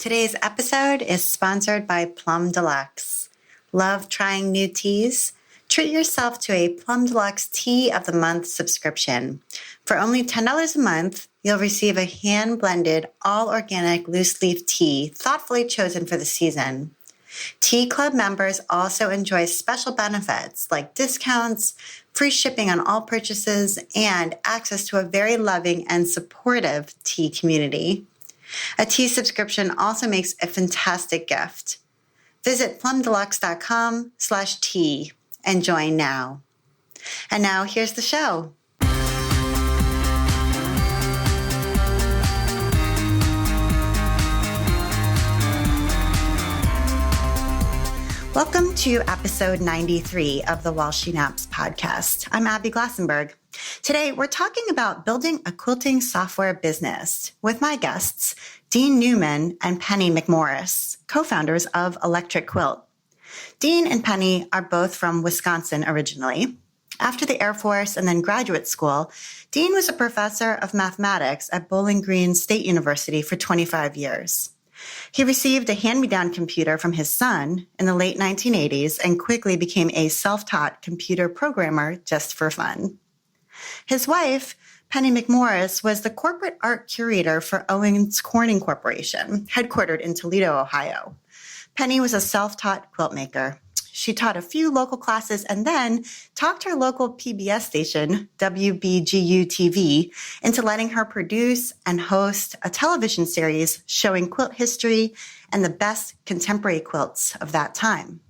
Today's episode is sponsored by Plum Deluxe. Love trying new teas? Treat yourself to a Plum Deluxe Tea of the Month subscription. For only $10 a month, you'll receive a hand-blended, all-organic loose-leaf tea thoughtfully chosen for the season. Tea Club members also enjoy special benefits like discounts, free shipping on all purchases, and access to a very loving and supportive tea community. A tea subscription also makes a fantastic gift. Visit plumdeluxe.com/tea and join now. And now here's the show. Welcome to episode 93 of the While She Naps podcast. I'm Abby Glassenberg. Today, we're talking about building a quilting software business with my guests, Dean Neumann and Penny McMorris, co-founders of Electric Quilt. Dean and Penny are both from Wisconsin originally. After the Air Force and then graduate school, Dean was a professor of mathematics at Bowling Green State University for 25 years. He received a hand-me-down computer from his son in the late 1980s and quickly became a self-taught computer programmer just for fun. His wife, Penny McMorris, was the corporate art curator for Owens-Corning Corporation, headquartered in Toledo, Ohio. Penny was a self-taught quilt maker. She taught a few local classes and then talked her local PBS station, WBGU-TV, into letting her produce and host a television series showing quilt history and the best contemporary quilts of that time.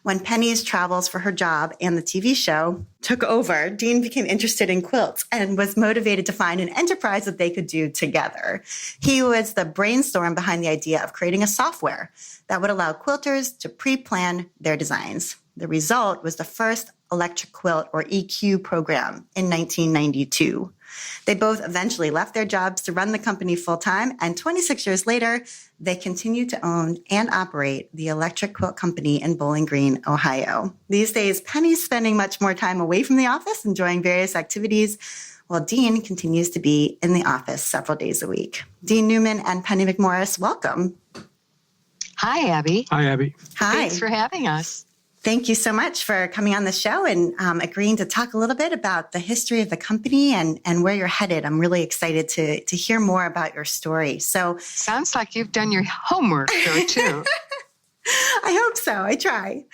When Penny's travels for her job and the TV show took over, Dean became interested in quilts and was motivated to find an enterprise that they could do together. He was the brainstorm behind the idea of creating a software that would allow quilters to pre-plan their designs. The result was the first Electric Quilt, or EQ, program in 1992. They both eventually left their jobs to run the company full-time, and 26 years later, they continue to own and operate the Electric Quilt Company in Bowling Green, Ohio. These days, Penny's spending much more time away from the office, enjoying various activities, while Dean continues to be in the office several days a week. Dean Neumann and Penny McMorris, welcome. Hi, Abby. Hi, Abby. Hi. Thanks for having us. Thank you so much for coming on the show and agreeing to talk a little bit about the history of the company and where you're headed. I'm really excited to hear more about your story. So, sounds like you've done your homework, though, too. I hope so. I try.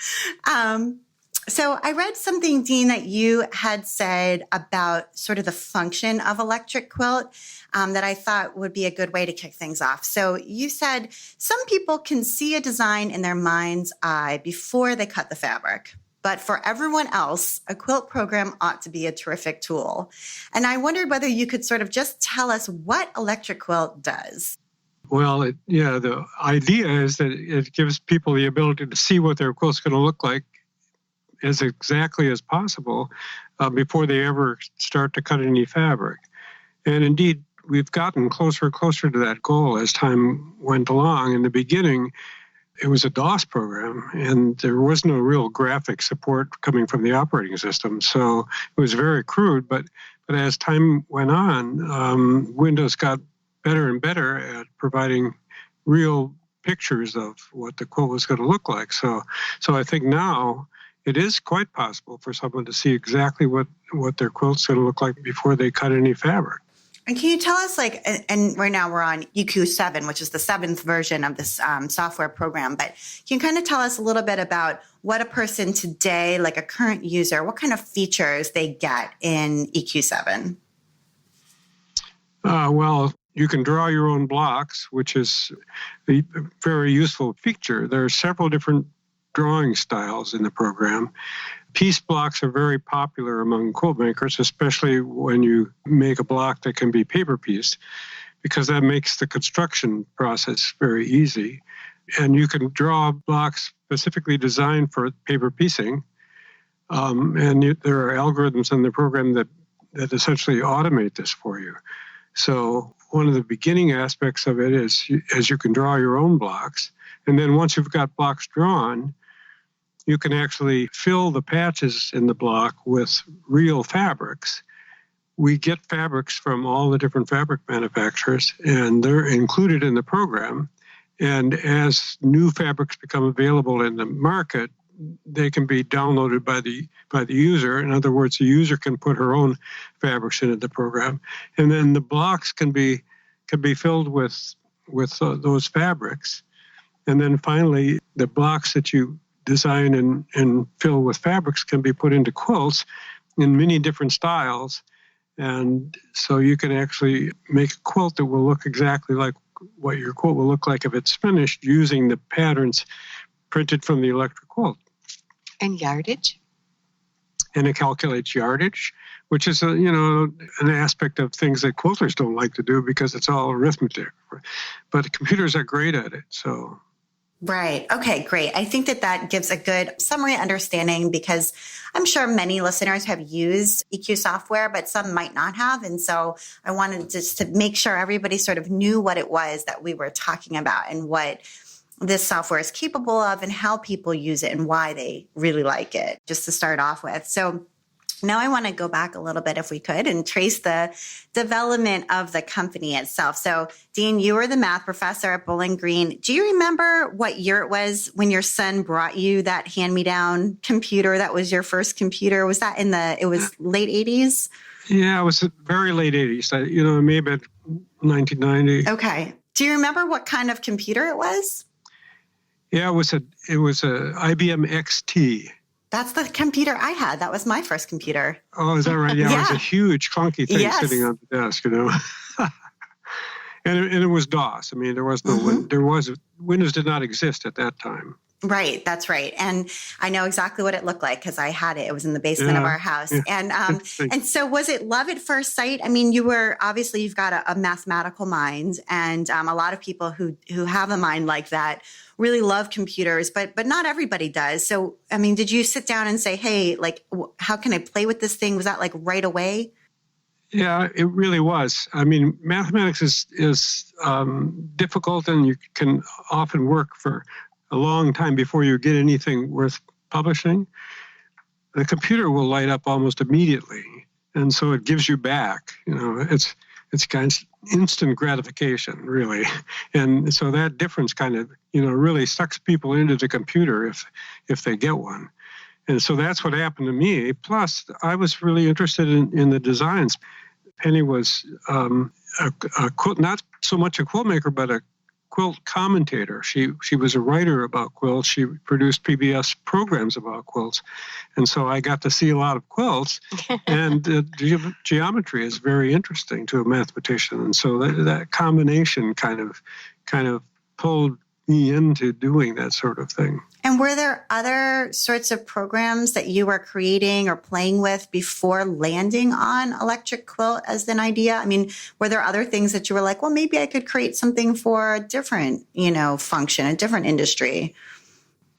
So I read something, Dean, that you had said about sort of the function of Electric Quilt that I thought would be a good way to kick things off. So you said some people can see a design in their mind's eye before they cut the fabric. But for everyone else, a quilt program ought to be a terrific tool. And I wondered whether you could sort of just tell us what Electric Quilt does. Well, the idea is that it gives people the ability to see what their quilt's going to look like as exactly as possible before they ever start to cut any fabric. And indeed, we've gotten closer and closer to that goal as time went along. In the beginning, it was a DOS program, and there was no real graphic support coming from the operating system. So it was very crude, but as time went on, Windows got better and better at providing real pictures of what the quilt was going to look like. So I think now it is quite possible for someone to see exactly what their quilt's going to look like before they cut any fabric. And can you tell us, and right now we're on EQ7, which is the 7th version of this software program, but can you kind of tell us a little bit about what a person today, like a current user, what kind of features they get in EQ7? Well, you can draw your own blocks, which is a very useful feature. There are several different drawing styles in the program. Piece blocks are very popular among quilt makers, especially when you make a block that can be paper pieced, because that makes the construction process very easy. And you can draw blocks specifically designed for paper piecing. And there are algorithms in the program that essentially automate this for you. So one of the beginning aspects of it is you can draw your own blocks. And then once you've got blocks drawn, you can actually fill the patches in the block with real fabrics. We get fabrics from all the different fabric manufacturers, and they're included in the program. And as new fabrics become available in the market, they can be downloaded by the user. In other words, the user can put her own fabrics into the program, and then the blocks can be filled with those fabrics. And then finally, the blocks that you design and fill with fabrics can be put into quilts in many different styles. And so you can actually make a quilt that will look exactly like what your quilt will look like if it's finished using the patterns printed from the Electric Quilt. And yardage? And it calculates yardage, which is an aspect of things that quilters don't like to do because it's all arithmetic. But computers are great at it. So. Right. Okay, great. I think that gives a good summary understanding because I'm sure many listeners have used EQ software, but some might not have. And so I wanted just to make sure everybody sort of knew what it was that we were talking about and what this software is capable of and how people use it and why they really like it, just to start off with. So now I want to go back a little bit, if we could, and trace the development of the company itself. So, Dean, you were the math professor at Bowling Green. Do you remember what year it was when your son brought you that hand-me-down computer? That was your first computer. Was that it was late 80s? Yeah, it was very late 80s. Maybe 1990. Okay. Do you remember what kind of computer it was? Yeah, it was a IBM XT. That's the computer I had. That was my first computer. Oh, is that right? Yeah, It was a huge, clunky thing sitting on the desk, and it was DOS. I mean, there was no Windows did not exist at that time. Right, that's right. And I know exactly what it looked like because I had it. It was in the basement of our house. Yeah. And so was it love at first sight? I mean, you've got a mathematical mind, and a lot of people who have a mind like that really love computers, but not everybody does. So, I mean, did you sit down and say, hey, like, how can I play with this thing? Was that like right away? Yeah, it really was. I mean, mathematics is difficult, and you can often work for a long time before you get anything worth publishing. The computer will light up almost immediately, and so it gives you back. It's kind of instant gratification, really, and so that difference kind of really sucks people into the computer if they get one, and so that's what happened to me. Plus, I was really interested in the designs. Penny was a quilt, not so much a quilt maker, but a quilt commentator. She was a writer about quilts. She produced PBS programs about quilts. And so I got to see a lot of quilts. And geometry is very interesting to a mathematician. And so that combination kind of pulled me into doing that sort of thing. And were there other sorts of programs that you were creating or playing with before landing on Electric Quilt as an idea? I mean, were there other things that you were like, well, maybe I could create something for a different, function, a different industry?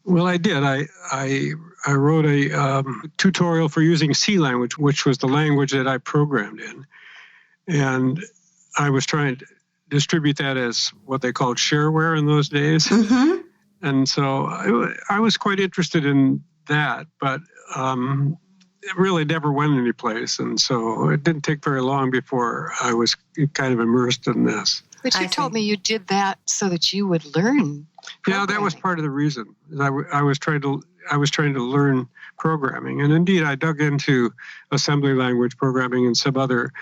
Well, I did. I wrote a tutorial for using C language, which was the language that I programmed in. And I was trying to distribute that as what they called shareware in those days. Mm-hmm. And so I was quite interested in that, but it really never went anyplace. And so it didn't take very long before I was kind of immersed in this. But you told me you did that so that you would learn programming. Yeah, that was part of the reason. I was trying to learn programming. And indeed, I dug into assembly language programming and some other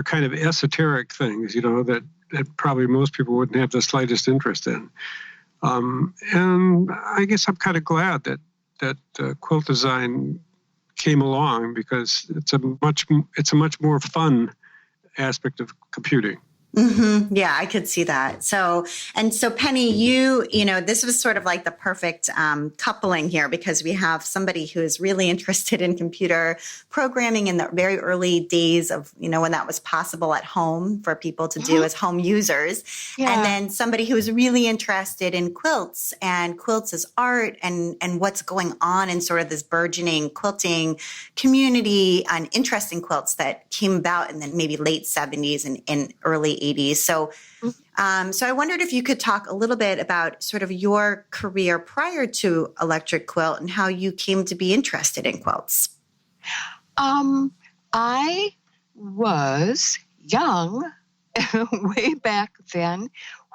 kind of esoteric things, that probably most people wouldn't have the slightest interest in. And I guess I'm kind of glad that quilt design came along because it's a much more fun aspect of computing. Mm-hmm. Yeah, I could see that. So Penny, this was sort of like the perfect coupling here because we have somebody who is really interested in computer programming in the very early days of, when that was possible at home for people to do as home users. Yeah. And then somebody who is really interested in quilts and quilts as art and what's going on in sort of this burgeoning quilting community and interest in quilts that came about in the maybe late 70s and early 80s. So I wondered if you could talk a little bit about sort of your career prior to Electric Quilt and how you came to be interested in quilts. I was young way back then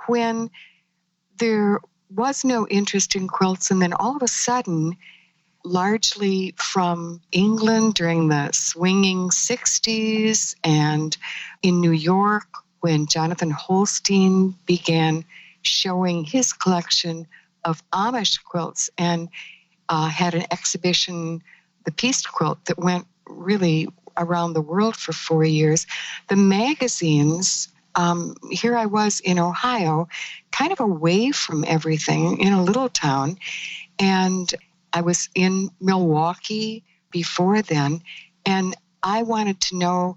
when there was no interest in quilts. And then all of a sudden, largely from England during the swinging 60s and in New York when Jonathan Holstein began showing his collection of Amish quilts and had an exhibition, the Peace Quilt, that went really around the world for 4 years. The magazines, here I was in Ohio, kind of away from everything in a little town, and I was in Milwaukee before then, and I wanted to know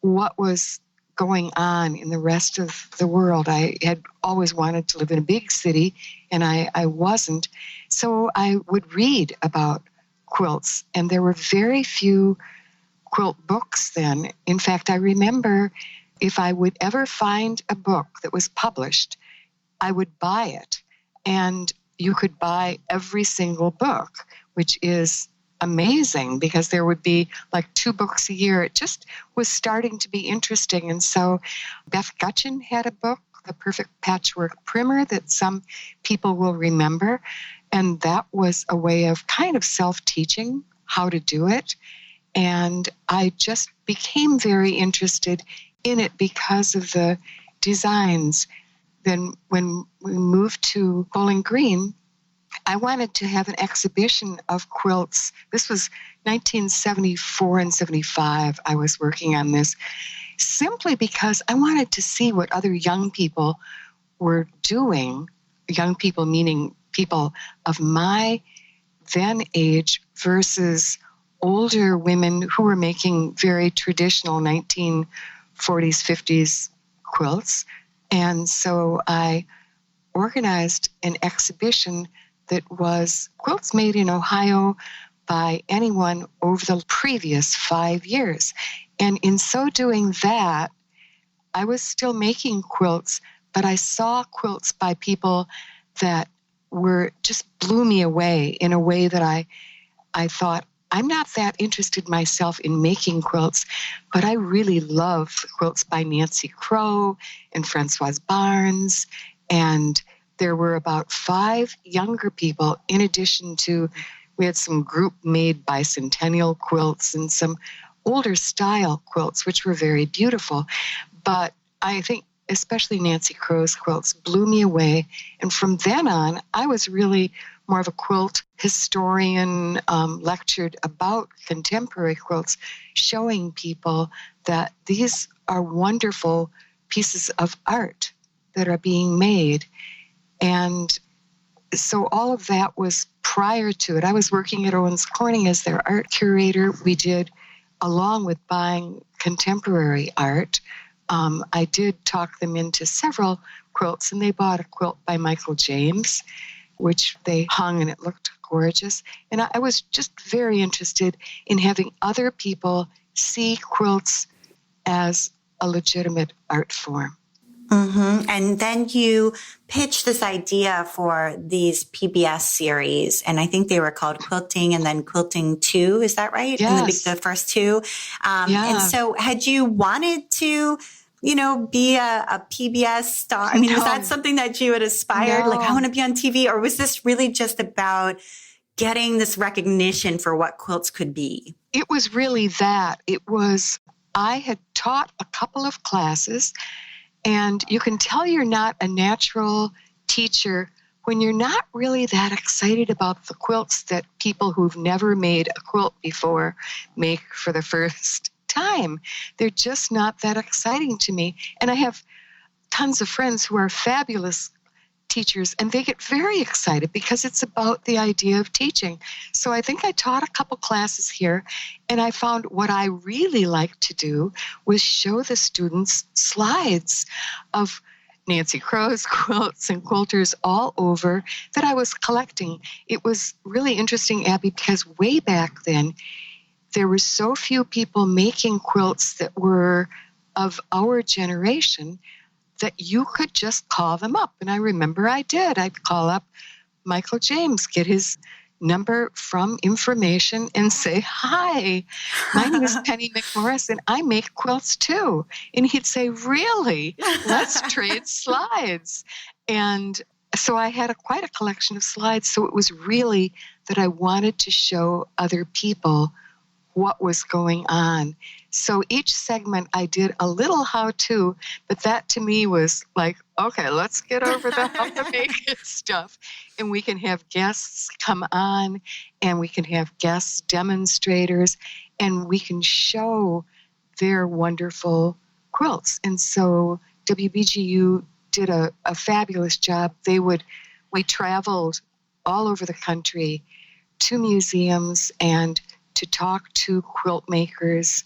what was going on in the rest of the world. I had always wanted to live in a big city, and I wasn't. So I would read about quilts, and there were very few quilt books then. In fact, I remember if I would ever find a book that was published, I would buy it. And you could buy every single book, which is amazing because there would be like 2 books a year. It just was starting to be interesting. And so Beth Gutchin had a book, The Perfect Patchwork Primer, that some people will remember. And that was a way of kind of self-teaching how to do it. And I just became very interested in it because of the designs. Then when we moved to Bowling Green, I wanted to have an exhibition of quilts. This was 1974 and 75. I was working on this simply because I wanted to see what other young people were doing. Young people meaning people of my then age versus older women who were making very traditional 1940s, 50s quilts. And so I organized an exhibition that was quilts made in Ohio by anyone over the previous 5 years. And in so doing that, I was still making quilts, but I saw quilts by people that were just blew me away in a way that I thought, I'm not that interested myself in making quilts, but I really love the quilts by Nancy Crow and Francoise Barnes. And there were about 5 younger people, in addition to, we had some group-made bicentennial quilts and some older style quilts, which were very beautiful. But I think especially Nancy Crow's quilts blew me away. And from then on, I was really more of a quilt historian, lectured about contemporary quilts, showing people that these are wonderful pieces of art that are being made. And so all of that was prior to it. I was working at Owens-Corning as their art curator. We did, along with buying contemporary art, I did talk them into several quilts, and they bought a quilt by Michael James, which they hung, and it looked gorgeous. And I was just very interested in having other people see quilts as a legitimate art form. Mm-hmm. And then you pitched this idea for these PBS series, and I think they were called Quilting and then Quilting 2. Is that right? Yes. The first 2. And so had you wanted to, be a PBS star? I mean, was that something that you had aspired? No. Like, I want to be on TV? Or was this really just about getting this recognition for what quilts could be? It was really that. I had taught a couple of classes, and you can tell you're not a natural teacher when you're not really that excited about the quilts that people who've never made a quilt before make for the first time. They're just not that exciting to me. And I have tons of friends who are fabulous teachers, and they get very excited because it's about the idea of teaching. So I think I taught a couple classes here, and I found what I really liked to do was show the students slides of Nancy Crow's quilts and quilters all over that I was collecting. It was really interesting, Abby, because way back then, there were so few people making quilts that were of our generation that you could just call them up. And I remember I did. I'd call up Michael James, get his number from information and say, "Hi, my name is Penny McMorris and I make quilts too." And he'd say, "Really? Let's trade slides." And So I had quite a collection of slides. So it was really that I wanted to show other people what was going on. So each segment I did a little how-to, but that to me was like, okay, let's get over the how to make it stuff. And we can have guests come on, and we can have guest demonstrators, and we can show their wonderful quilts. And so WBGU did a fabulous job. We traveled all over the country to museums and to talk to quilt makers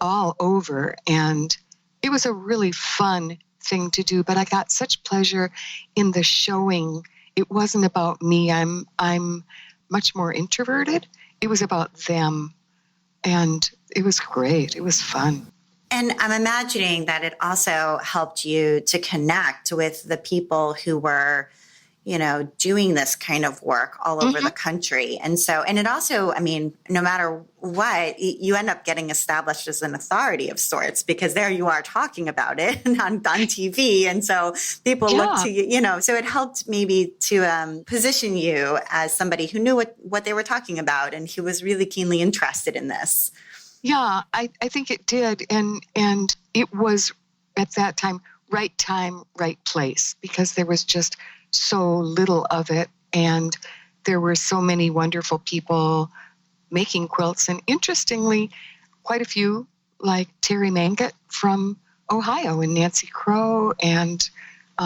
all over. And it was a really fun thing to do, but I got such pleasure in the showing. It wasn't about me. I'm much more introverted. It was about them. And it was great. It was fun. And I'm imagining that it also helped you to connect with the people who were, doing this kind of work all over the country. And it also, I mean, no matter what, you end up getting established as an authority of sorts, because there you are talking about it on TV. And so people look to you, so it helped maybe to position you as somebody who knew what they were talking about and who was really keenly interested in this. Yeah, I think it did. And it was at that time, right place, because there was just so little of it. And there were so many wonderful people making quilts. And interestingly, quite a few, like Terry Mangett from Ohio and Nancy Crow and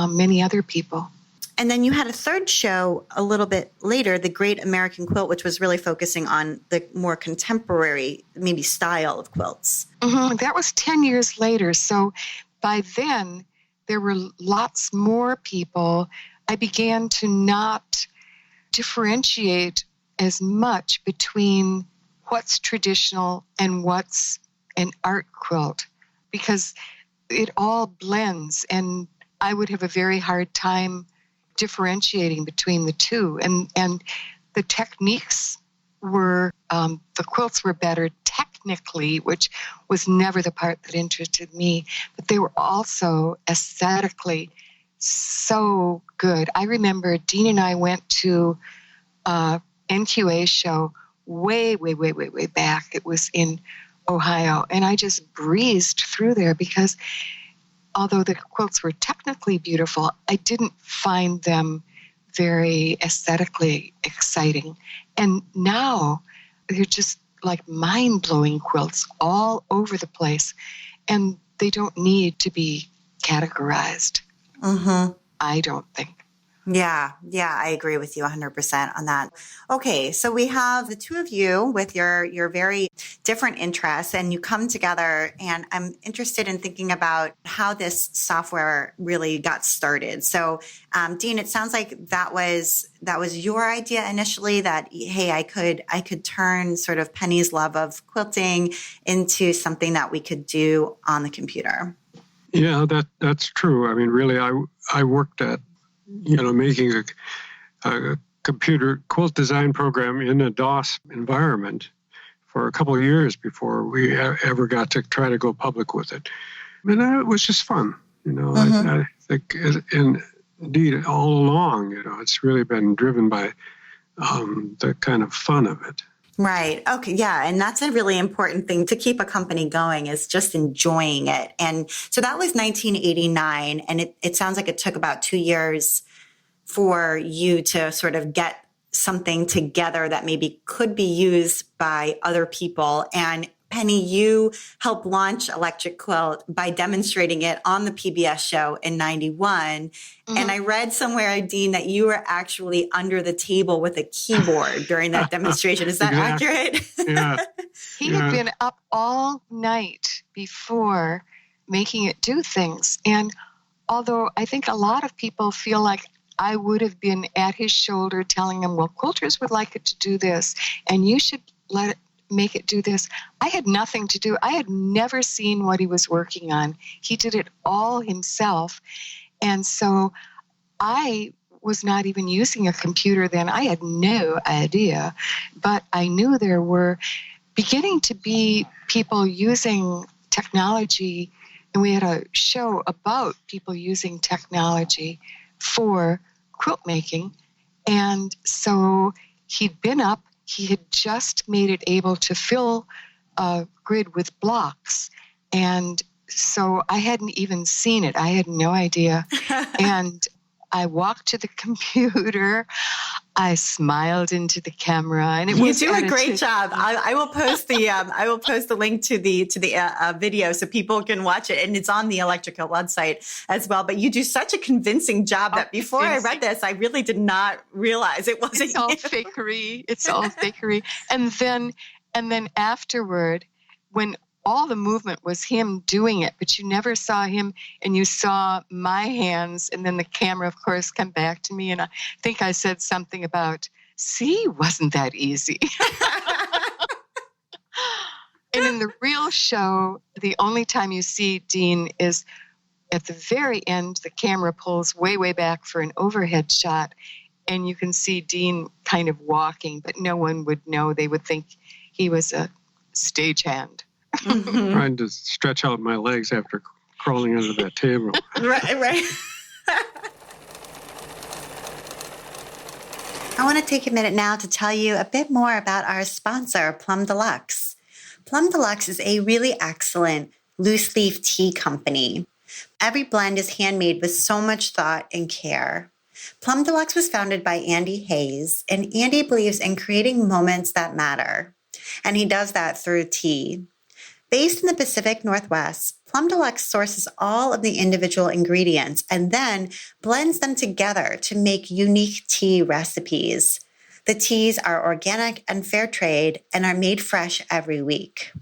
many other people. And then you had a third show a little bit later, The Great American Quilt, which was really focusing on the more contemporary, maybe style of quilts. That was 10 years later. So by then, there were lots more people. I began to not differentiate as much between what's traditional and what's an art quilt, because it all blends, and I would have a very hard time differentiating between the two. And the techniques were, the quilts were better technically, which was never the part that interested me, but they were also aesthetically so good. I remember Dean and I went to a NQA show way back. It was in Ohio, and I just breezed through there because although the quilts were technically beautiful, I didn't find them very aesthetically exciting. And now they're just like mind-blowing quilts all over the place, and they don't need to be categorized. I don't think. Yeah, I agree with you 100% on that. Okay, so we have the two of you with your very different interests, and you come together, and I'm interested in thinking about how this software really got started. So, Dean, it sounds like that was your idea initially, that, hey, I could turn sort of Penny's love of quilting into something that we could do on the computer. Yeah, that's true. I mean, really, I worked at, making a computer quilt design program in a DOS environment for a couple of years before we ever got to try to go public with it. And it was just fun, I think, and indeed, all along, it's really been driven by the kind of fun of it. Right. Okay. Yeah. And that's a really important thing to keep a company going, is just enjoying it. And so that was 1989. And it sounds like it took about 2 years for you to sort of get something together that maybe could be used by other people. And Penny, you helped launch Electric Quilt by demonstrating it on the PBS show in 91. And I read somewhere, Dean, that you were actually under the table with a keyboard during that demonstration. Is that accurate? Yeah. He had been up all night before making it do things. And although I think a lot of people feel like I would have been at his shoulder telling him, well, quilters would like it to do this, and you should make it do this. I had nothing to do. I had never seen what he was working on. He did it all himself. And so I was not even using a computer then. I had no idea. But I knew there were beginning to be people using technology, and we had a show about people using technology for quilt making. And so he'd been up, he had just made it able to fill a grid with blocks. And so I hadn't even seen it. I had no idea. And I walked to the computer. I smiled into the camera, and it was you do a great job. I will post the link to the video so people can watch it, and it's on the Electric Quilt website as well. But you do such a convincing job that before I read this, I really did not realize it wasn't. It's all fakery. It's all fakery. And then afterward, when all the movement was him doing it, but you never saw him, and you saw my hands, and then the camera, of course, come back to me, and I think I said something about, see, wasn't that easy? And in the real show, the only time you see Dean is at the very end. The camera pulls way, way back for an overhead shot, and you can see Dean kind of walking, but no one would know. They would think he was a stagehand. Mm-hmm. Trying to stretch out my legs after crawling under that table. Right. I want to take a minute now to tell you a bit more about our sponsor, Plum Deluxe. Plum Deluxe is a really excellent loose leaf tea company. Every blend is handmade with so much thought and care. Plum Deluxe was founded by Andy Hayes, and Andy believes in creating moments that matter. And he does that through tea. Based in the Pacific Northwest, Plum Deluxe sources all of the individual ingredients and then blends them together to make unique tea recipes. The teas are organic and fair trade and are made fresh every week.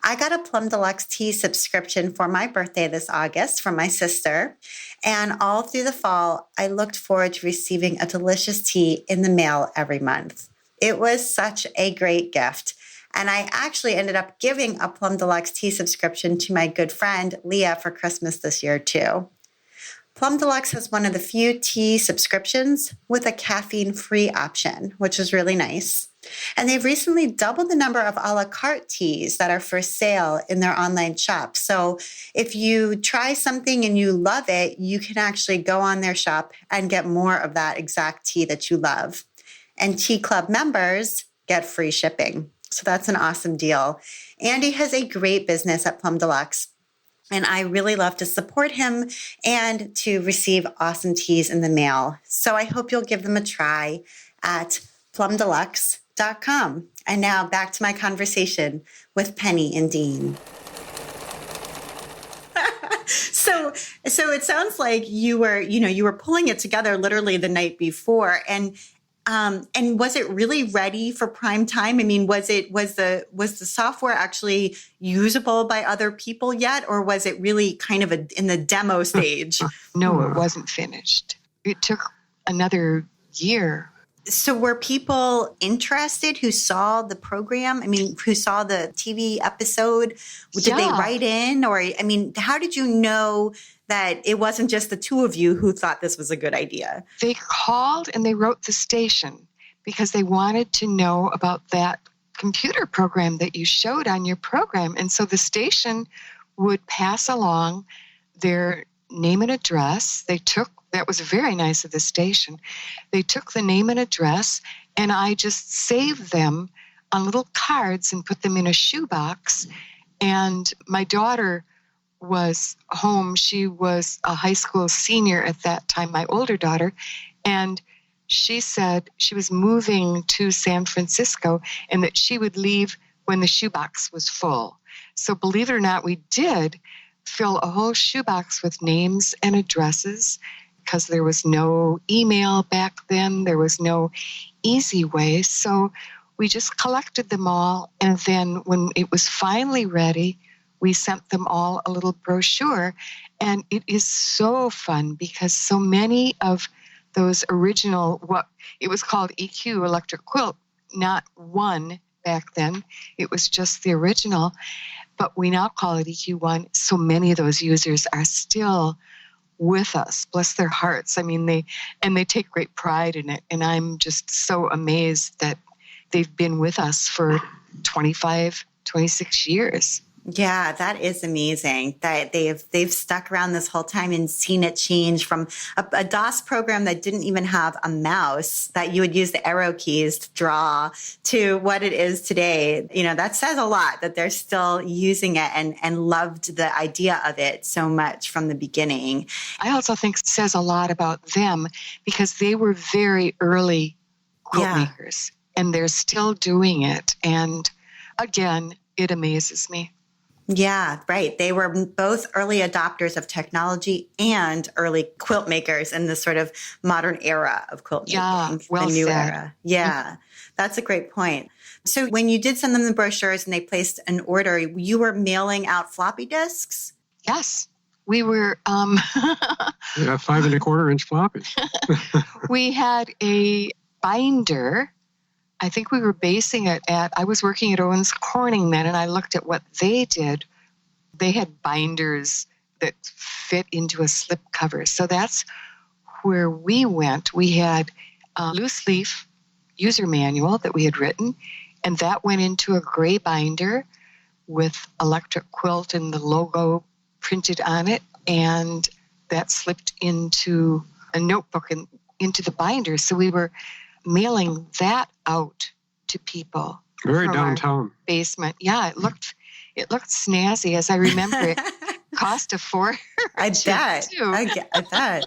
I got a Plum Deluxe tea subscription for my birthday this August from my sister, and all through the fall, I looked forward to receiving a delicious tea in the mail every month. It was such a great gift. And I actually ended up giving a Plum Deluxe tea subscription to my good friend Leah for Christmas this year, too. Plum Deluxe has one of the few tea subscriptions with a caffeine-free option, which is really nice. And they've recently doubled the number of a la carte teas that are for sale in their online shop. So if you try something and you love it, you can actually go on their shop and get more of that exact tea that you love. And Tea Club members get free shipping. So that's an awesome deal. Andy has a great business at Plum Deluxe, and I really love to support him and to receive awesome teas in the mail. So I hope you'll give them a try at plumdeluxe.com. And now back to my conversation with Penny and Dean. So it sounds like you were pulling it together literally the night before, and was it really ready for prime time? I mean, was the software actually usable by other people yet, or was it really kind of in the demo stage? No, it wasn't finished. It took another year. So were people interested who saw the program? I mean, who saw the TV episode? Did they write in? Or, I mean, how did you know that it wasn't just the two of you who thought this was a good idea? They called and they wrote the station because they wanted to know about that computer program that you showed on your program. And so the station would pass along their name and address. That was very nice of the station. They took the name and address, and I just saved them on little cards and put them in a shoebox. And my daughter was home. She was a high school senior at that time, my older daughter, and she said she was moving to San Francisco and that she would leave when the shoebox was full. So believe it or not, we did fill a whole shoebox with names and addresses because there was no email back then. There was no easy way. So we just collected them all, and then when it was finally ready, we sent them all a little brochure, and it is so fun because so many of those original, what it was called EQ, Electric Quilt, not one back then. It was just the original, but we now call it EQ1. So many of those users are still with us, bless their hearts. I mean, they take great pride in it, and I'm just so amazed that they've been with us for 25, 26 years. Yeah, that is amazing that they've stuck around this whole time and seen it change from a DOS program that didn't even have a mouse that you would use the arrow keys to draw to what it is today. You know, that says a lot that they're still using it and loved the idea of it so much from the beginning. I also think it says a lot about them because they were very early quilt makers and they're still doing it. And again, it amazes me. Yeah, right. They were both early adopters of technology and early quilt makers in this sort of modern era of quilt making. Yeah, well the new said. era. Yeah, that's a great point. So when you did send them the brochures and they placed an order, you were mailing out floppy disks? Yes, we were. Yeah, 5 1/4-inch floppies. We had a binder. I think we were basing it I was working at Owens-Corning then, and I looked at what they did. They had binders that fit into a slip cover. So that's where we went. We had a loose leaf user manual that we had written, and that went into a gray binder with Electric Quilt and the logo printed on it, and that slipped into a notebook and into the binder. So we were mailing that out to people. Very downtown. Basement. Yeah, it looked snazzy. As I remember, it cost a fortune. I bet. I bet.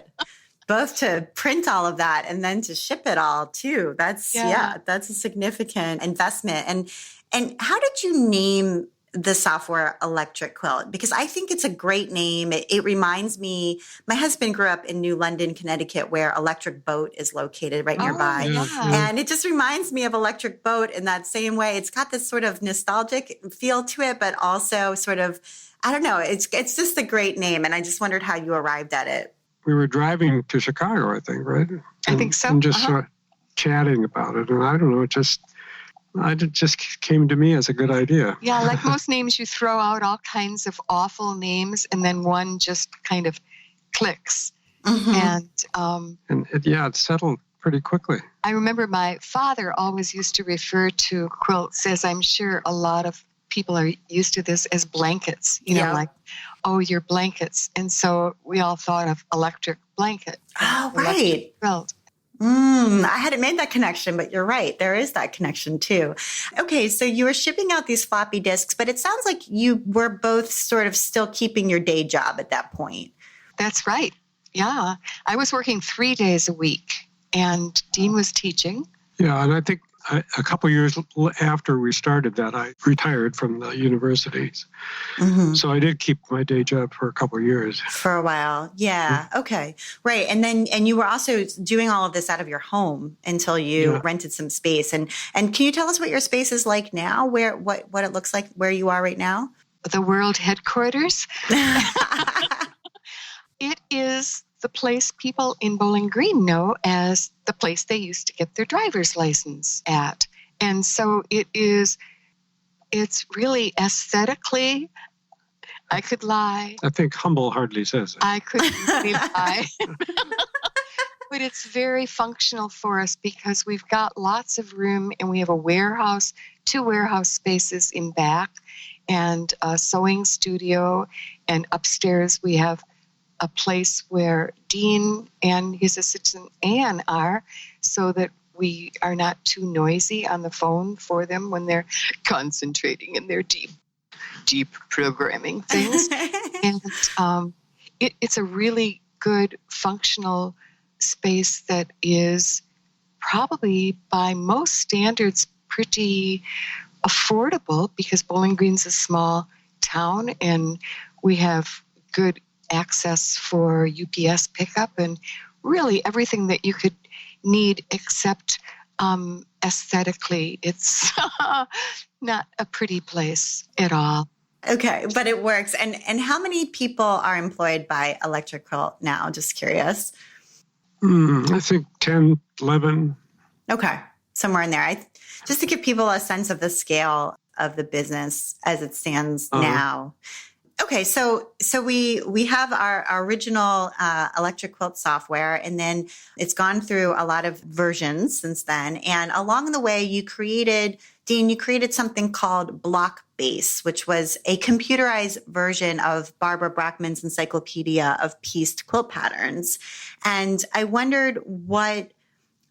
Both to print all of that and then to ship it all too. That's that's a significant investment. And how did you name the software Electric Quilt? Because I think it's a great name. It reminds me, my husband grew up in New London, Connecticut, where Electric Boat is located right nearby. Yeah. And it just reminds me of Electric Boat in that same way. It's got this sort of nostalgic feel to it, but also sort of, I don't know, it's just a great name. And I just wondered how you arrived at it. We were driving to Chicago, I think, right? I think so. And just sort of chatting about it. And I don't know, it just came to me as a good idea. Yeah, like most names, you throw out all kinds of awful names, and then one just kind of clicks. Mm-hmm. And it settled pretty quickly. I remember my father always used to refer to quilts, as I'm sure a lot of people are used to this, as blankets. You know, like, oh, your blankets. And so we all thought of electric blanket. Oh, right. Quilt. I hadn't made that connection, but you're right. There is that connection too. Okay, so you were shipping out these floppy disks, but it sounds like you were both sort of still keeping your day job at that point. That's right. Yeah. I was working 3 days a week, and Dean was teaching. Yeah, and I think a couple of years after we started that, I retired from the universities. Mm-hmm. So I did keep my day job for a couple of years. For a while. Yeah. Okay. Right. And you were also doing all of this out of your home until you rented some space. And can you tell us what your space is like now? What it looks like where you are right now? The world headquarters. It is the place people in Bowling Green know as the place they used to get their driver's license at. And so it's really aesthetically, I could lie. I think humble hardly says it. I could really lie. But it's very functional for us because we've got lots of room, and we have a warehouse, 2 warehouse spaces in back, and a sewing studio. And upstairs we have a place where Dean and his assistant Anne are, so that we are not too noisy on the phone for them when they're concentrating in their deep programming things. And it's a really good functional space that is probably by most standards pretty affordable, because Bowling Green's a small town and we have good access for UPS pickup and really everything that you could need, except aesthetically, it's not a pretty place at all. Okay, but it works. And how many people are employed by Electric Quilt now? Just curious. I think 10, 11. Okay, somewhere in there. Just to give people a sense of the scale of the business as it stands now. Okay, so we have our original Electric Quilt software, and then it's gone through a lot of versions since then. And along the way, Dean, you created something called Blockbase, which was a computerized version of Barbara Brackman's Encyclopedia of Pieced Quilt Patterns. And I wondered what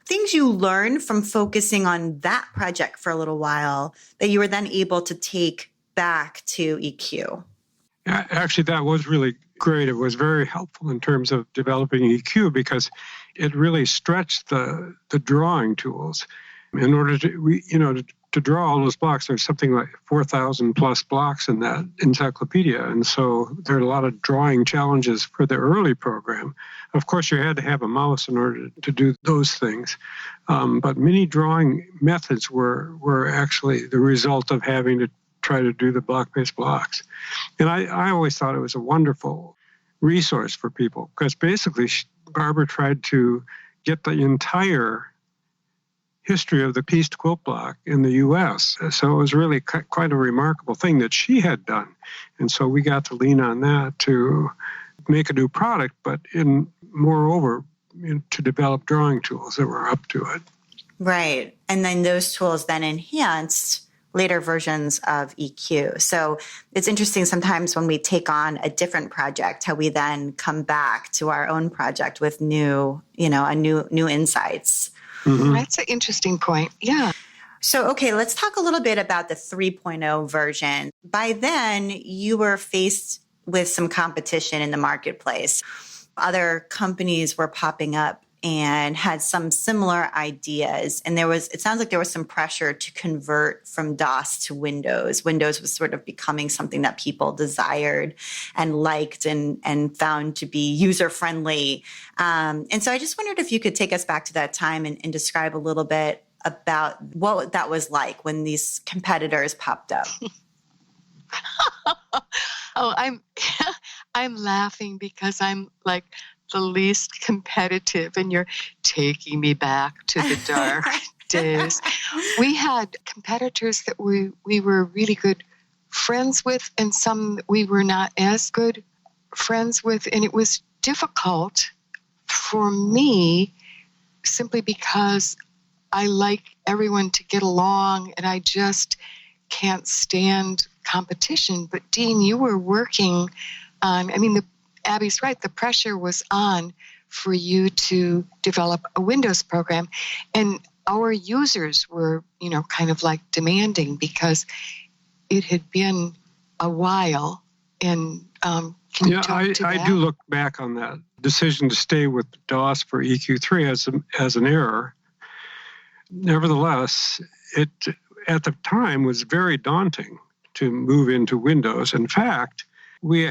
things you learned from focusing on that project for a little while that you were then able to take back to EQ. Actually, that was really great. It was very helpful in terms of developing EQ because it really stretched the drawing tools. In order to draw all those blocks, there's something like 4,000 plus blocks in that encyclopedia. And so there are a lot of drawing challenges for the early program. Of course, you had to have a mouse in order to do those things. But many drawing methods were actually the result of having to try to do the block-based blocks. And I always thought it was a wonderful resource for people because basically Barbara tried to get the entire history of the pieced quilt block in the U.S. So it was really quite a remarkable thing that she had done. And so we got to lean on that to make a new product, but moreover, to develop drawing tools that were up to it. Right. And then those tools then enhanced later versions of EQ. So it's interesting sometimes when we take on a different project, how we then come back to our own project with new insights. Mm-hmm. That's an interesting point. Yeah. So, okay, let's talk a little bit about the 3.0 version. By then, you were faced with some competition in the marketplace. Other companies were popping up and had some similar ideas. And it sounds like there was some pressure to convert from DOS to Windows. Windows was sort of becoming something that people desired and liked and found to be user-friendly. And so I just wondered if you could take us back to that time and describe a little bit about what that was like when these competitors popped up. Oh, I'm laughing because I'm like the least competitive, and you're taking me back to the dark days. We had competitors that we were really good friends with, and some we were not as good friends with, and it was difficult for me simply because I like everyone to get along, and I just can't stand competition. But Dean, you were working on, Abby's right, the pressure was on for you to develop a Windows program. And our users were, kind of like demanding because it had been a while. And can you talk to that? I do look back on that decision to stay with DOS for EQ3 as an error. Nevertheless, it at the time was very daunting to move into Windows. In fact, we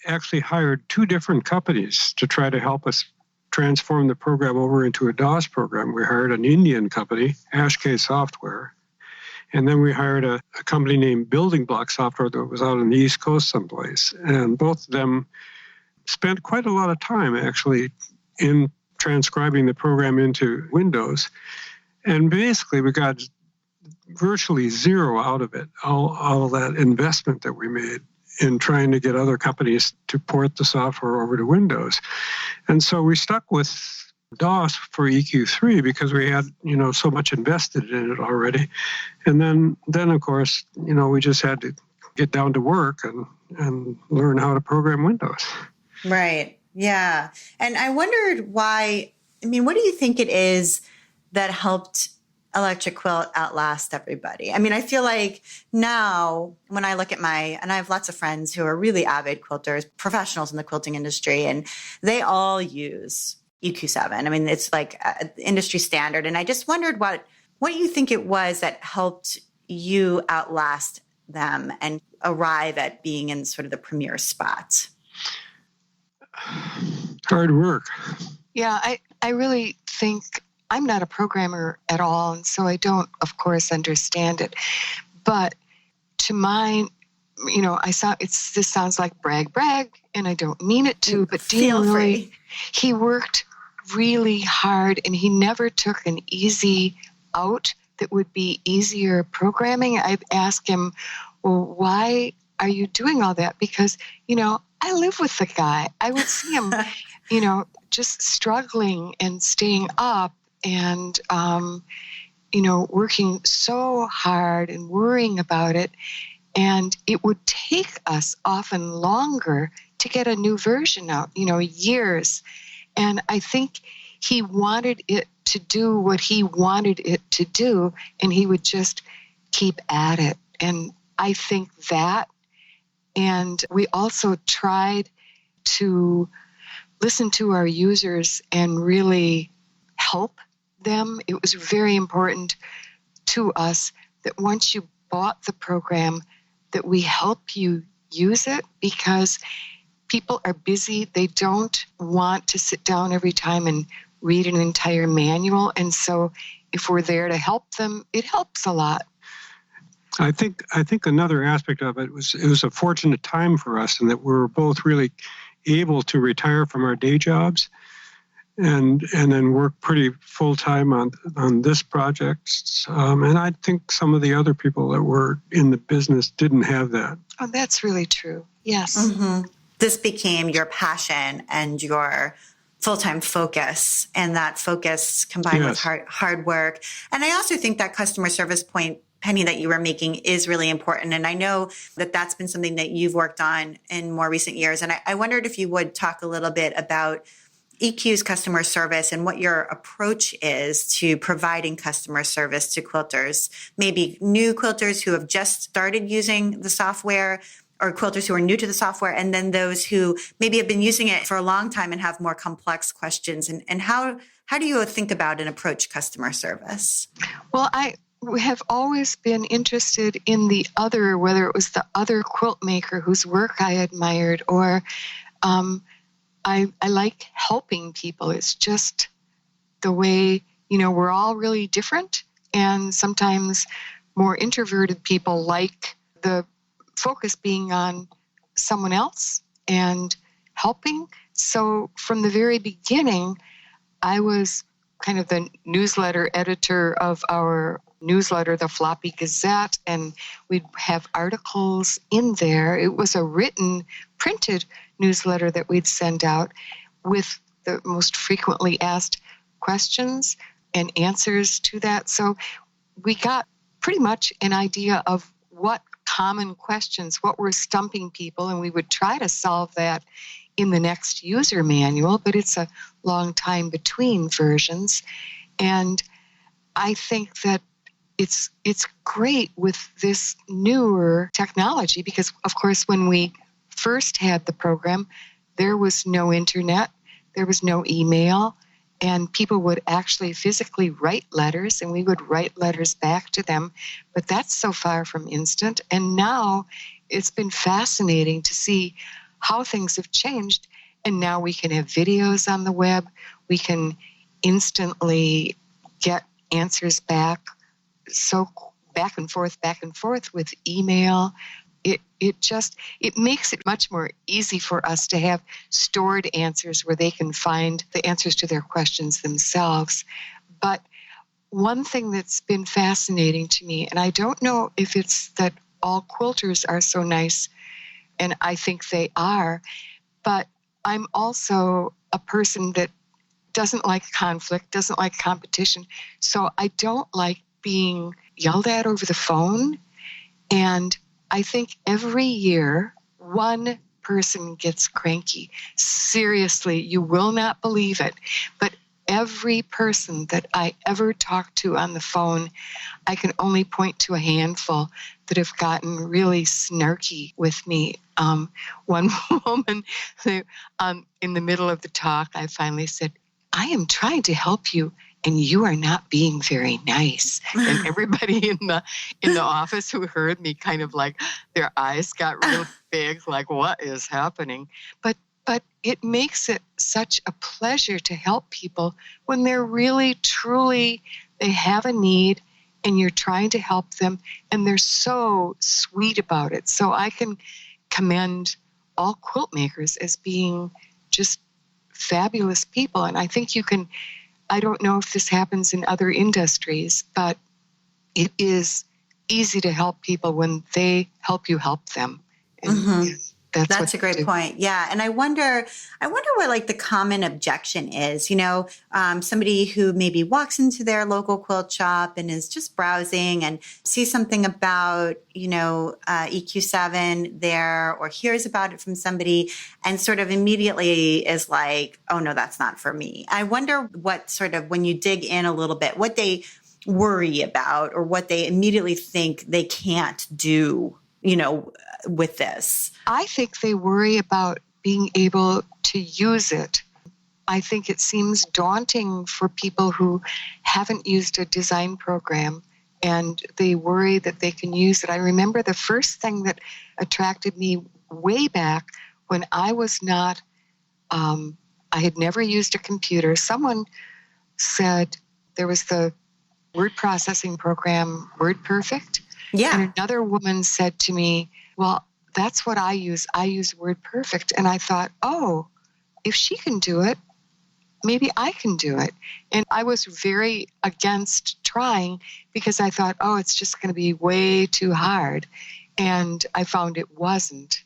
actually hired two different companies to try to help us transform the program over into a DOS program. We hired an Indian company, HK Software, and then we hired a company named Building Block Software that was out on the East Coast someplace. And both of them spent quite a lot of time actually in transcribing the program into Windows. And basically we got virtually zero out of it, all of that investment that we made in trying to get other companies to port the software over to Windows. And so we stuck with DOS for EQ3 because we had, so much invested in it already. And then of course, we just had to get down to work and learn how to program Windows. Right. Yeah. And I wondered why, what do you think it is that helped Electric Quilt outlast everybody? I feel like now when I look at and I have lots of friends who are really avid quilters, professionals in the quilting industry, and they all use EQ7. It's like industry standard. And I just wondered what you think it was that helped you outlast them and arrive at being in sort of the premier spot. Hard work. Yeah, I really think I'm not a programmer at all, and so I don't, of course, understand it. But to my, this sounds like brag, and I don't mean it to, but Dean really, he worked really hard, and he never took an easy out that would be easier programming. I've asked him, well, why are you doing all that? Because, I live with the guy. I would see him, just struggling and staying up and, working so hard and worrying about it. And it would take us often longer to get a new version out, years. And I think he wanted it to do what he wanted it to do, and he would just keep at it. And I think that, and we also tried to listen to our users and really help them. It was very important to us that once you bought the program, that we help you use it, because people are busy. They don't want to sit down every time and read an entire manual. And so if we're there to help them, it helps a lot. I think another aspect of it was a fortunate time for us, in that we were both really able to retire from our day jobs and then work pretty full time on this project. And I think some of the other people that were in the business didn't have that. Oh, that's really true. Yes. Mm-hmm. This became your passion and your full-time focus, and that focus combined with hard work. And I also think that customer service point, Penny, that you were making is really important. And I know that that's been something that you've worked on in more recent years. And I wondered if you would talk a little bit about EQ's customer service and what your approach is to providing customer service to quilters, maybe new quilters who have just started using the software, or quilters who are new to the software, and then those who maybe have been using it for a long time and have more complex questions. And how do you think about and approach customer service? Well, I have always been interested in the other, whether it was the other quilt maker whose work I admired, or I like helping people. It's just the way, we're all really different. And sometimes more introverted people like the focus being on someone else and helping. So from the very beginning, I was kind of the newsletter editor of our newsletter, the Floppy Gazette, and we'd have articles in there. It was a written, printed newsletter that we'd send out with the most frequently asked questions and answers to that. So we got pretty much an idea of what common questions, what were stumping people, and we would try to solve that in the next user manual, but it's a long time between versions. And I think that it's great with this newer technology because, of course, when we first had the program, there was no internet, there was no email, and people would actually physically write letters, and we would write letters back to them. But that's so far from instant. And now it's been fascinating to see how things have changed. And now we can have videos on the web. We can instantly get answers back. So back and forth with email. It makes it much more easy for us to have stored answers where they can find the answers to their questions themselves. But one thing that's been fascinating to me, and I don't know if it's that all quilters are so nice, and I think they are, but I'm also a person that doesn't like conflict, doesn't like competition. So I don't like being yelled at over the phone. And I think every year, one person gets cranky. Seriously, you will not believe it. But every person that I ever talk to on the phone, I can only point to a handful that have gotten really snarky with me. One woman, in the middle of the talk, I finally said, "I am trying to help you, and you are not being very nice." And everybody in the office who heard me kind of like their eyes got real big, like, what is happening? But it makes it such a pleasure to help people when they're really, truly, they have a need and you're trying to help them and they're so sweet about it. So I can commend all quilt makers as being just fabulous people. And I think you can, I don't know if this happens in other industries, but it is easy to help people when they help you help them. And Mm-hmm. That's what a great point. Yeah. And I wonder what like the common objection is, somebody who maybe walks into their local quilt shop and is just browsing and sees something about, EQ7 there or hears about it from somebody and sort of immediately is like, oh no, that's not for me. I wonder what sort of, when you dig in a little bit, what they worry about or what they immediately think they can't do, with this. I think they worry about being able to use it. I think it seems daunting for people who haven't used a design program and they worry that they can use it. I remember the first thing that attracted me way back when I was not, I had never used a computer. Someone said there was the word processing program, WordPerfect. Yeah. And another woman said to me, well, that's what I use. I use WordPerfect. And I thought, oh, if she can do it, maybe I can do it. And I was very against trying because I thought, oh, it's just going to be way too hard. And I found it wasn't.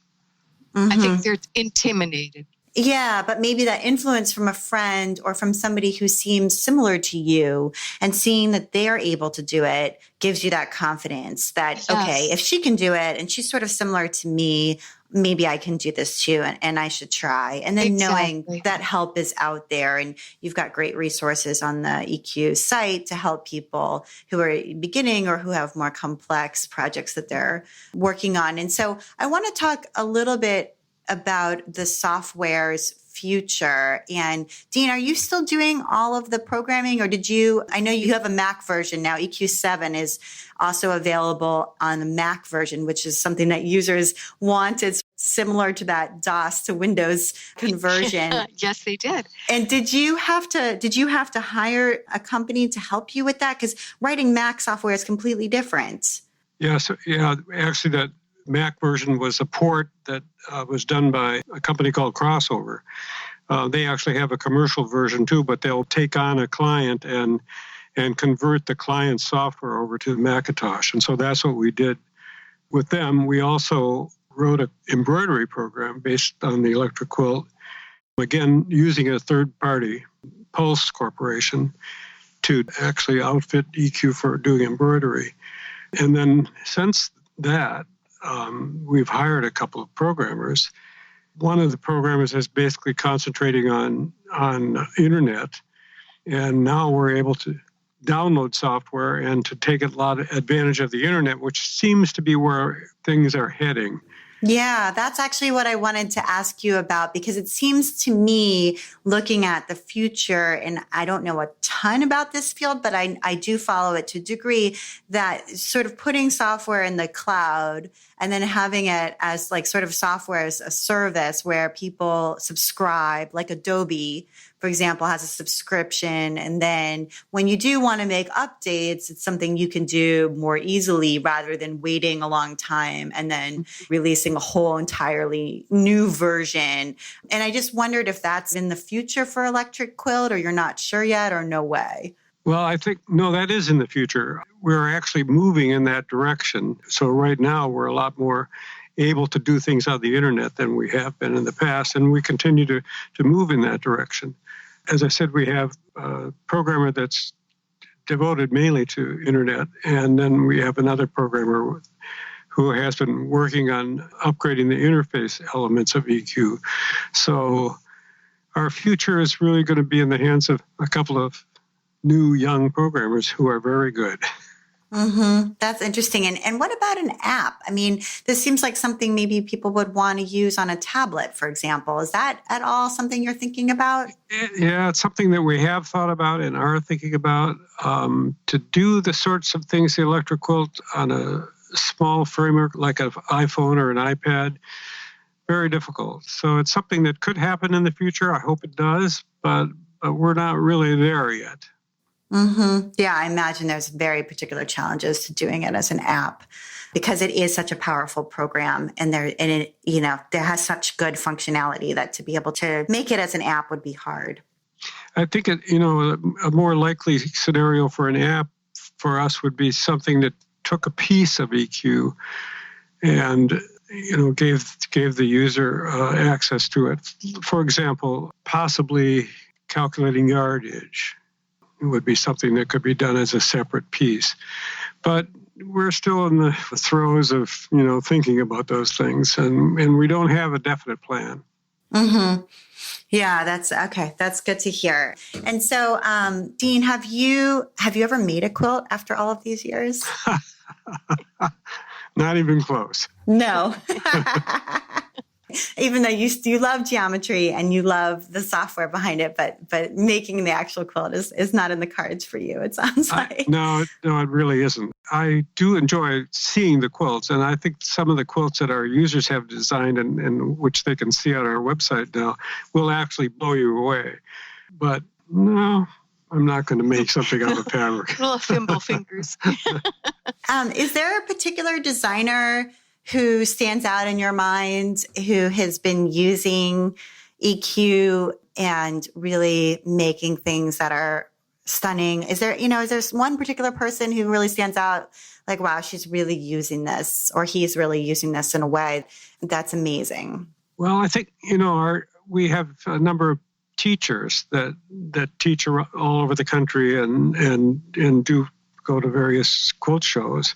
Mm-hmm. I think they're intimidated. Yeah, but maybe that influence from a friend or from somebody who seems similar to you and seeing that they're able to do it gives you that confidence that, yes, okay, if she can do it and she's sort of similar to me, maybe I can do this too and I should try. And then knowing that help is out there and you've got great resources on the EQ site to help people who are beginning or who have more complex projects that they're working on. And so I want to talk a little bit about the software's future. And Dean, are you still doing all of the programming or I know you have a Mac version now. EQ7 is also available on the Mac version, which is something that users want. It's similar to that DOS to Windows conversion. Yes, they did. And did you have to hire a company to help you with that? Because writing Mac software is completely different. Actually that Mac version was a port that was done by a company called Crossover. They actually have a commercial version too, but they'll take on a client and convert the client's software over to Macintosh. And so that's what we did with them. We also wrote an embroidery program based on the Electric Quilt, again, using a third party, Pulse Corporation, to actually outfit EQ for doing embroidery. And then since that, we've hired a couple of programmers. One of the programmers is basically concentrating on internet, and now we're able to download software and to take a lot of advantage of the internet, which seems to be where things are heading. Yeah, that's actually what I wanted to ask you about, because it seems to me, looking at the future, and I don't know a ton about this field, but I do follow it to a degree, that sort of putting software in the cloud and then having it as like sort of software as a service where people subscribe, like Adobe, for example, has a subscription. And then when you do want to make updates, it's something you can do more easily rather than waiting a long time and then releasing a whole entirely new version. And I just wondered if that's in the future for Electric Quilt, or you're not sure yet, or no way. Well, I think, no, that is in the future. We're actually moving in that direction. So right now we're a lot more able to do things on the internet than we have been in the past, and we continue to move in that direction. As I said, we have a programmer that's devoted mainly to internet, and then we have another programmer who has been working on upgrading the interface elements of EQ. So our future is really going to be in the hands of a couple of new young programmers who are very good. Mm-hmm. That's interesting. And what about an app? I mean, this seems like something maybe people would want to use on a tablet, for example. Is that at all something you're thinking about? Yeah, it's something that we have thought about and are thinking about. To do the sorts of things the Electric Quilt on a small framework like an iPhone or an iPad, very difficult. So it's something that could happen in the future. I hope it does, but we're not really there yet. Mm-hmm. Yeah, I imagine there's very particular challenges to doing it as an app because it is such a powerful program, and it has such good functionality that to be able to make it as an app would be hard. I think a more likely scenario for an app for us would be something that took a piece of EQ and gave the user access to it. For example, possibly calculating yardage would be something that could be done as a separate piece. But we're still in the throes of, thinking about those things, and we don't have a definite plan. Mm-hmm. Yeah, that's okay. That's good to hear. And so, Dean, have you ever made a quilt after all of these years? Not even close. No. Even though you love geometry and you love the software behind it, but making the actual quilt is not in the cards for you, it sounds like. No, it really isn't. I do enjoy seeing the quilts, and I think some of the quilts that our users have designed and which they can see on our website now will actually blow you away. But no, I'm not going to make something out of fabric. Little thimble fingers. Is there a particular designer who stands out in your mind, who has been using EQ and really making things that are stunning? Is there one particular person who really stands out, like, wow, she's really using this, or he's really using this in a way that's amazing? Well, I think, we have a number of teachers that teach all over the country and do go to various quilt shows.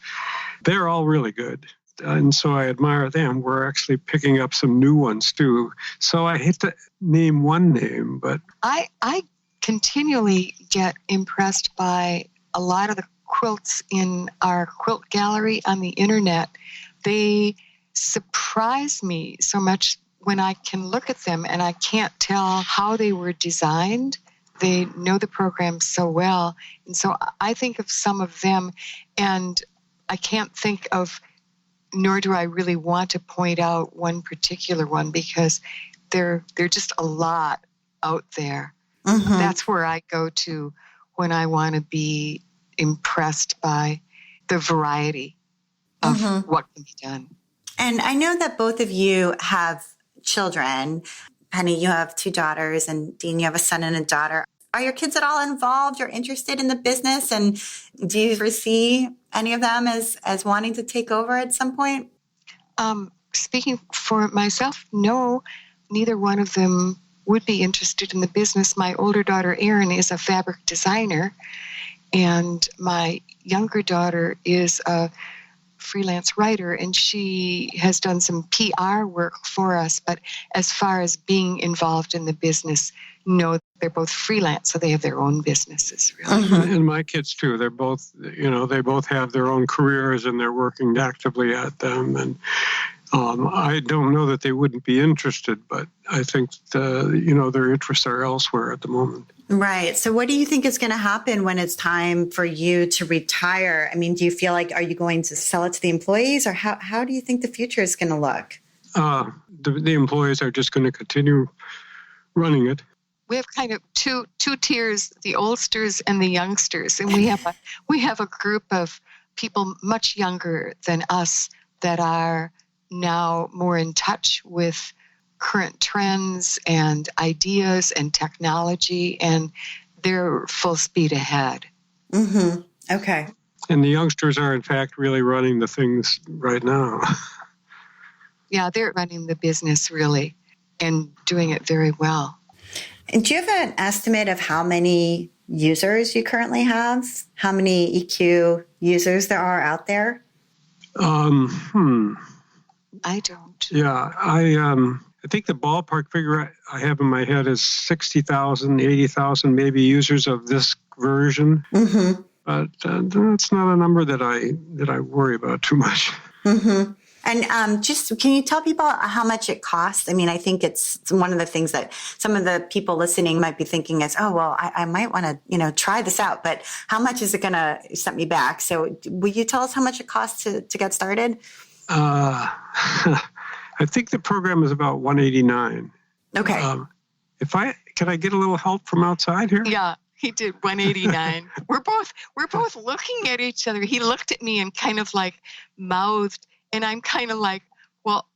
They're all really good. And so I admire them. We're actually picking up some new ones too. So I hate to name one name, but I continually get impressed by a lot of the quilts in our quilt gallery on the internet. They surprise me so much when I can look at them and I can't tell how they were designed. They know the program so well. And so I think of some of them, and I can't think of, nor do I really want to point out one particular one, because there are just a lot out there. Mm-hmm. That's where I go to when I want to be impressed by the variety of what can be done. And I know that both of you have children. Penny, you have 2 daughters, and Dean, you have a son and a daughter. Are your kids at all involved or interested in the business? And do you foresee any of them as wanting to take over at some point? Speaking for myself, no, neither one of them would be interested in the business. My older daughter, Erin, is a fabric designer, and my younger daughter is a freelance writer, and she has done some PR work for us. But as far as being involved in the business, no, they're both freelance, so they have their own businesses, really. Mm-hmm. And my kids too. They're both, they both have their own careers, and they're working actively at them. And I don't know that they wouldn't be interested, but I think their interests are elsewhere at the moment. Right. So what do you think is going to happen when it's time for you to retire? I mean, do you feel like, are you going to sell it to the employees, or how do you think the future is going to look? The employees are just going to continue running it. We have kind of two tiers, the oldsters and the youngsters. And we have a group of people much younger than us that are now more in touch with current trends and ideas and technology, and they're full speed ahead. Mm-hmm. Okay. And the youngsters are, in fact, really running the things right now. Yeah, they're running the business, really, and doing it very well. And do you have an estimate of how many users you currently have? How many EQ users there are out there? I don't. Yeah, I think the ballpark figure I have in my head is 60,000, 80,000 maybe users of this version. Mm-hmm. But that's not a number that I worry about too much. Mm-hmm. And just can you tell people how much it costs? I mean, I think it's one of the things that some of the people listening might be thinking is, oh, well, I might want to, try this out, but how much is it going to set me back? So will you tell us how much it costs to get started? I think the program is about $189. Okay. Can I get a little help from outside here? Yeah, he did $189. We're both looking at each other. He looked at me and kind of like mouthed, and I'm kind of like, well,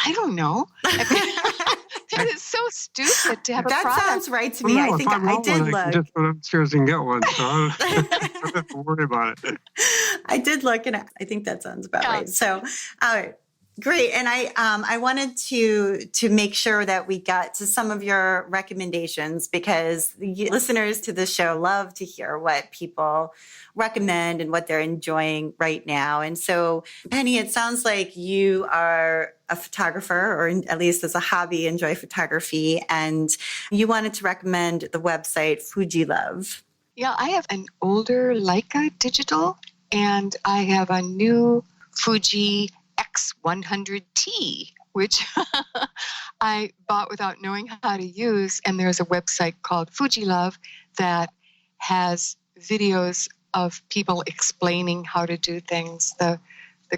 I don't know. That is so stupid to have a product. That sounds right to me. I think I did look. I can just go upstairs and get one, so I don't have to worry about it. I did look, and I think that sounds about right. So, all right. Great. And I wanted to make sure that we got to some of your recommendations, because the listeners to the show love to hear what people recommend and what they're enjoying right now. And so, Penny, it sounds like you are a photographer, or at least as a hobby, enjoy photography. And you wanted to recommend the website Fuji Love. Yeah, I have an older Leica digital, and I have a new Fuji X100T, which I bought without knowing how to use. And there's a website called Fuji Love that has videos of people explaining how to do things. The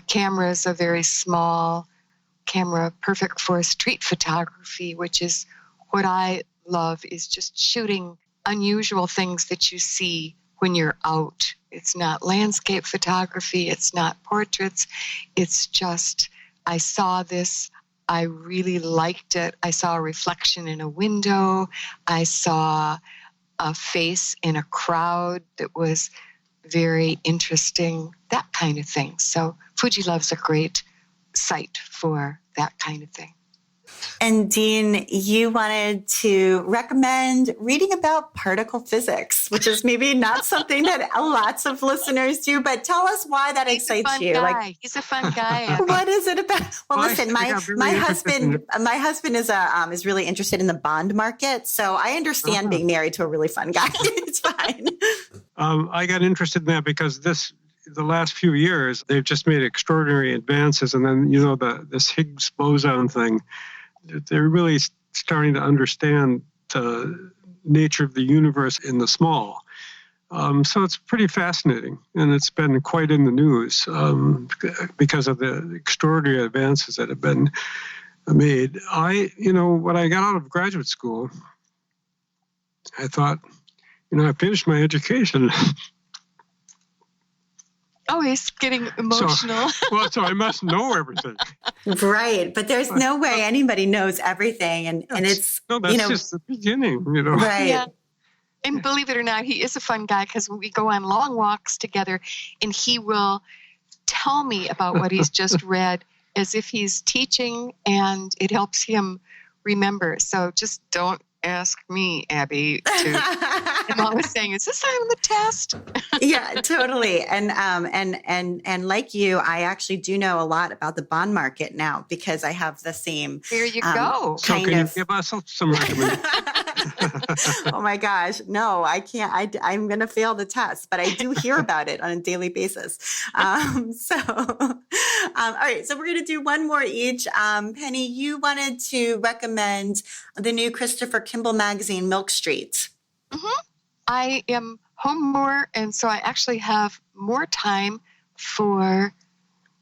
camera is a very small camera, perfect for street photography, which is what I love, is just shooting unusual things that you see when you're out. It's not landscape photography. It's not portraits. It's just, I saw this. I really liked it. I saw a reflection in a window. I saw a face in a crowd that was very interesting, that kind of thing. So Fuji Love's a great site for that kind of thing. And Dean, you wanted to recommend reading about particle physics, which is maybe not something that lots of listeners do, but tell us why that excites you. He's a fun guy. What is it about? Well, listen, my husband is really interested in the bond market, so I understand being married to a really fun guy. It's fine. I got interested in that because the last few years, they've just made extraordinary advances. And then, this Higgs boson thing, they're really starting to understand the nature of the universe in the small. So it's pretty fascinating. And it's been quite in the news because of the extraordinary advances that have been made. When I got out of graduate school, I thought, I finished my education. Oh, he's getting emotional. So I must know everything. Right. But there's no way anybody knows everything. And it's, that's just the beginning, Right. Yeah. And believe it or not, he is a fun guy, because we go on long walks together and he will tell me about what he's just read as if he's teaching, and it helps him remember. So just don't ask me, Abby, I'm always saying, is this on the test? Yeah, totally. And like you, I actually do know a lot about the bond market now, because I have the same. There you go. So can you give us some recommendations? Oh my gosh. No, I can't. I'm going to fail the test, but I do hear about it on a daily basis. All right. So we're going to do one more each. Penny, you wanted to recommend the new Christopher Kimball magazine, Milk Street. Mm-hmm. I am home more, and so I actually have more time for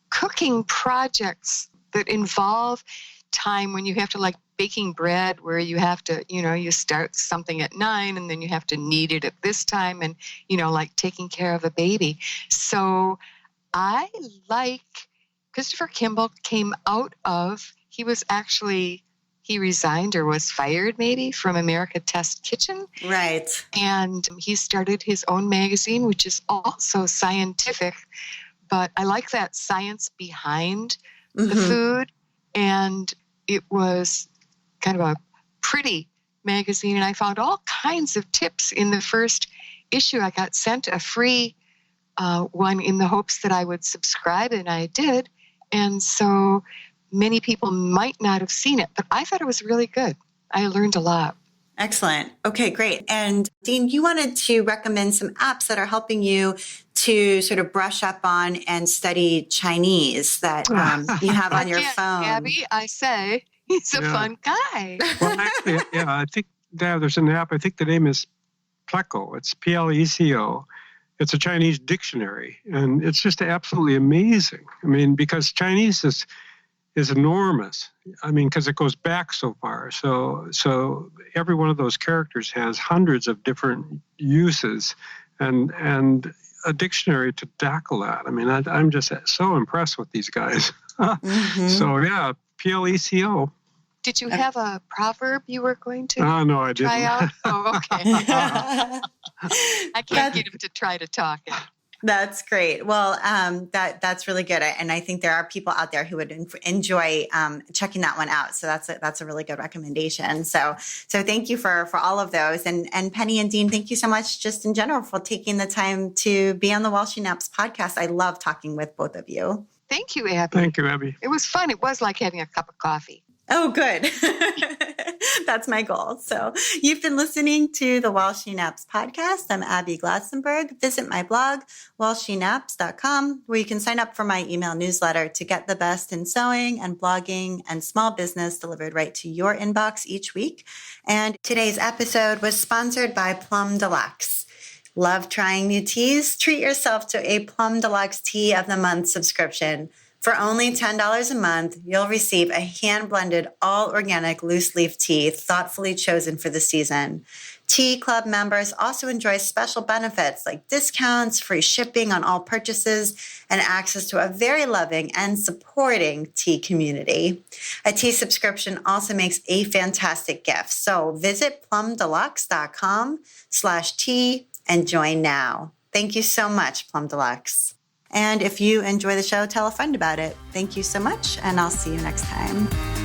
cooking projects that involve time when you have to, baking bread, where you have to, you start something at 9 and then you have to knead it at this time, and, taking care of a baby. So I Christopher Kimball he resigned or was fired maybe from America Test Kitchen. Right. And he started his own magazine, which is also scientific, but I like that science behind the food. And it was kind of a pretty magazine, and I found all kinds of tips in the first issue. I got sent a free one in the hopes that I would subscribe, and I did. And so many people might not have seen it, but I thought it was really good. I learned a lot. Excellent. Okay, great. And Dean, you wanted to recommend some apps that are helping you to sort of brush up on and study Chinese that you have on your phone. Abby, I say, he's a fun guy. Well, actually, I think there's an app. I think the name is Pleco. It's Pleco. It's a Chinese dictionary, and it's just absolutely amazing. I mean, because Chinese is enormous. I mean, because it goes back so far. So every one of those characters has hundreds of different uses, and a dictionary to tackle that. I mean, I'm just so impressed with these guys. So yeah, Pleco. Did you have a proverb you were going to no, I didn't. try out? Oh, okay. I can't get him to try to talk it. That's great. Well, that's really good. And I think there are people out there who would enjoy checking that one out. So that's a really good recommendation. So thank you for all of those. And Penny and Dean, thank you so much just in general for taking the time to be on the While She Naps podcast. I love talking with both of you. Thank you, Abby. Thank you, Abby. It was fun. It was like having a cup of coffee. Oh, good. That's my goal. So you've been listening to the While She Naps podcast. I'm Abby Glassenberg. Visit my blog, whileshenaps.com, where you can sign up for my email newsletter to get the best in sewing and blogging and small business delivered right to your inbox each week. And today's episode was sponsored by Plum Deluxe. Love trying new teas? Treat yourself to a Plum Deluxe Tea of the Month subscription. For only $10 a month, you'll receive a hand-blended, all-organic loose-leaf tea thoughtfully chosen for the season. Tea Club members also enjoy special benefits like discounts, free shipping on all purchases, and access to a very loving and supporting tea community. A tea subscription also makes a fantastic gift. So visit plumdeluxe.com/tea and join now. Thank you so much, Plum Deluxe. And if you enjoy the show, tell a friend about it. Thank you so much, and I'll see you next time.